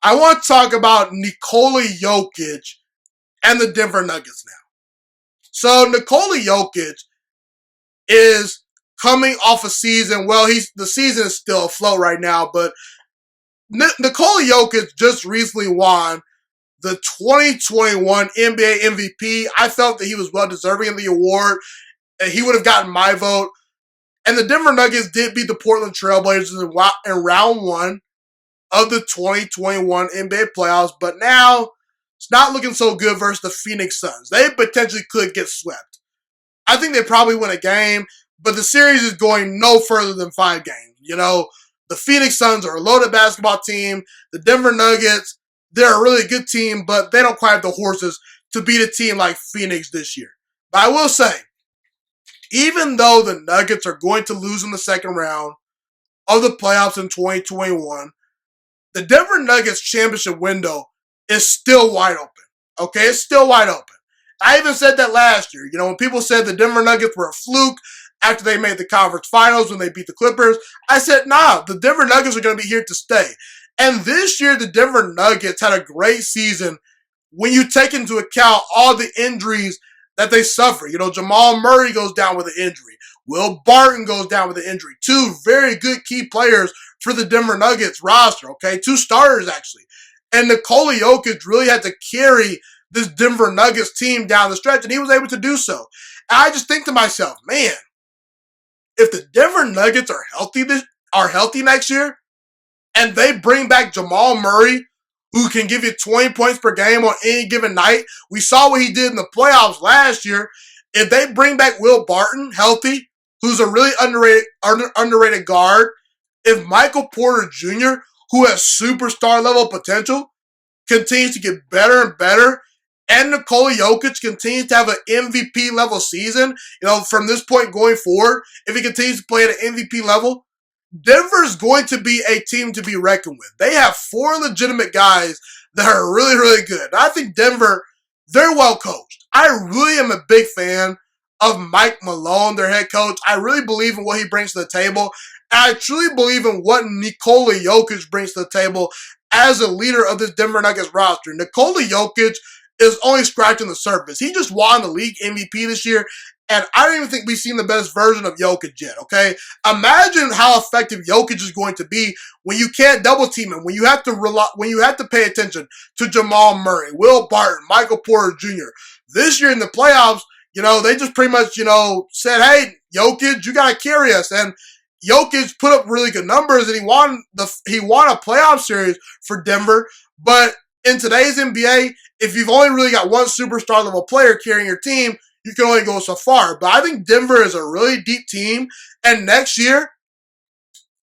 I want to talk about Nikola Jokić and the Denver Nuggets now. So Nikola Jokić is coming off a season. Well, the season is still afloat right now, but Nikola Jokić just recently won the 2021 NBA MVP. I felt that he was well deserving of the award, and he would have gotten my vote. And the Denver Nuggets did beat the Portland Trailblazers in round one of the 2021 NBA playoffs, but now it's not looking so good versus the Phoenix Suns. They potentially could get swept. I think they probably win a game, but the series is going no further than 5 games. You know, the Phoenix Suns are a loaded basketball team. The Denver Nuggets, they're a really good team, but they don't quite have the horses to beat a team like Phoenix this year. But I will say, even though the Nuggets are going to lose in the second round of the playoffs in 2021, the Denver Nuggets championship window is still wide open. Okay, it's still wide open. I even said that last year. You know, when people said the Denver Nuggets were a fluke after they made the conference finals when they beat the Clippers, I said, nah, the Denver Nuggets are going to be here to stay. And this year, the Denver Nuggets had a great season when you take into account all the injuries that they suffer. You know, Jamal Murray goes down with an injury. Will Barton goes down with an injury. 2 very good key players for the Denver Nuggets roster, okay? 2 starters, actually. And Nikola Jokić really had to carry this Denver Nuggets team down the stretch, and he was able to do so. And I just think to myself, man, if the Denver Nuggets are healthy next year, and they bring back Jamal Murray, who can give you 20 points per game on any given night. We saw what he did in the playoffs last year. If they bring back Will Barton healthy, who's a really underrated guard, if Michael Porter Jr., who has superstar level potential, continues to get better and better, and Nikola Jokić continues to have an MVP level season, you know, from this point going forward, if he continues to play at an MVP level, Denver's going to be a team to be reckoned with. They have 4 legitimate guys that are really, really good. And I think Denver, they're well coached. I really am a big fan of Mike Malone, their head coach. I really believe in what he brings to the table. And I truly believe in what Nikola Jokić brings to the table as a leader of this Denver Nuggets roster. Nikola Jokić is only scratching the surface. He just won the league MVP this year, and I don't even think we've seen the best version of Jokić yet, okay? Imagine how effective Jokić is going to be when you can't double team him, when you have to pay attention to Jamal Murray, Will Barton, Michael Porter Jr. This year in the playoffs, you know, they just pretty much, you know, said, hey, Jokić, you got to carry us. And Jokić put up really good numbers, and he won a playoff series for Denver. But in today's NBA, if you've only really got one superstar level player carrying your team, you can only go so far. But I think Denver is a really deep team, and next year,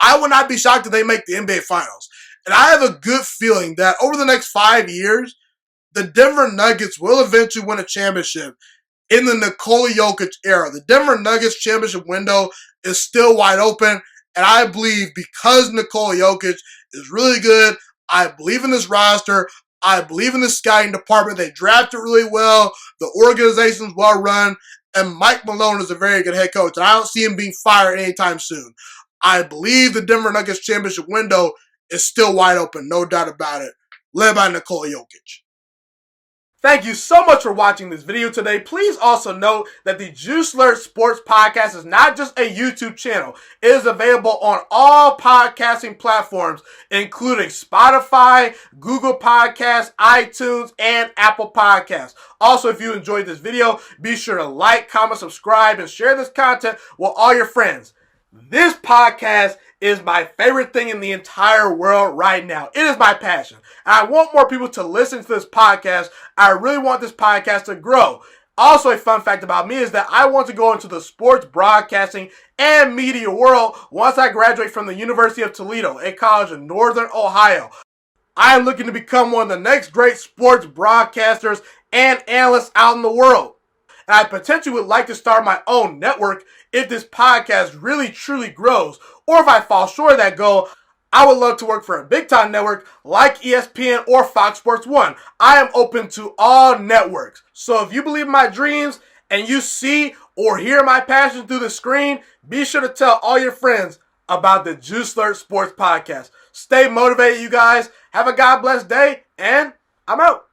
I would not be shocked if they make the NBA Finals. And I have a good feeling that over the next 5 years, the Denver Nuggets will eventually win a championship in the Nikola Jokić era. The Denver Nuggets championship window is still wide open, and I believe because Nikola Jokić is really good, I believe in this roster, I believe in the scouting department. They drafted really well, the organization's well run, and Mike Malone is a very good head coach, and I don't see him being fired anytime soon. I believe the Denver Nuggets championship window is still wide open, no doubt about it, led by Nikola Jokić. Thank you so much for watching this video today. Please also note that the juiciest Sports Podcast is not just a YouTube channel. It is available on all podcasting platforms, including Spotify, Google Podcasts, iTunes, and Apple Podcasts. Also, if you enjoyed this video, be sure to like, comment, subscribe, and share this content with all your friends. This podcast is my favorite thing in the entire world right now. It is my passion. And I want more people to listen to this podcast. I really want this podcast to grow. Also, a fun fact about me is that I want to go into the sports broadcasting and media world once I graduate from the University of Toledo, a college in Northern Ohio. I am looking to become one of the next great sports broadcasters and analysts out in the world. And I potentially would like to start my own network if this podcast really truly grows. Or if I fall short of that goal, I would love to work for a big-time network like ESPN or Fox Sports 1. I am open to all networks. So if you believe in my dreams and you see or hear my passion through the screen, be sure to tell all your friends about the Juiciest Sports Podcast. Stay motivated, you guys. Have a God blessed day, and I'm out.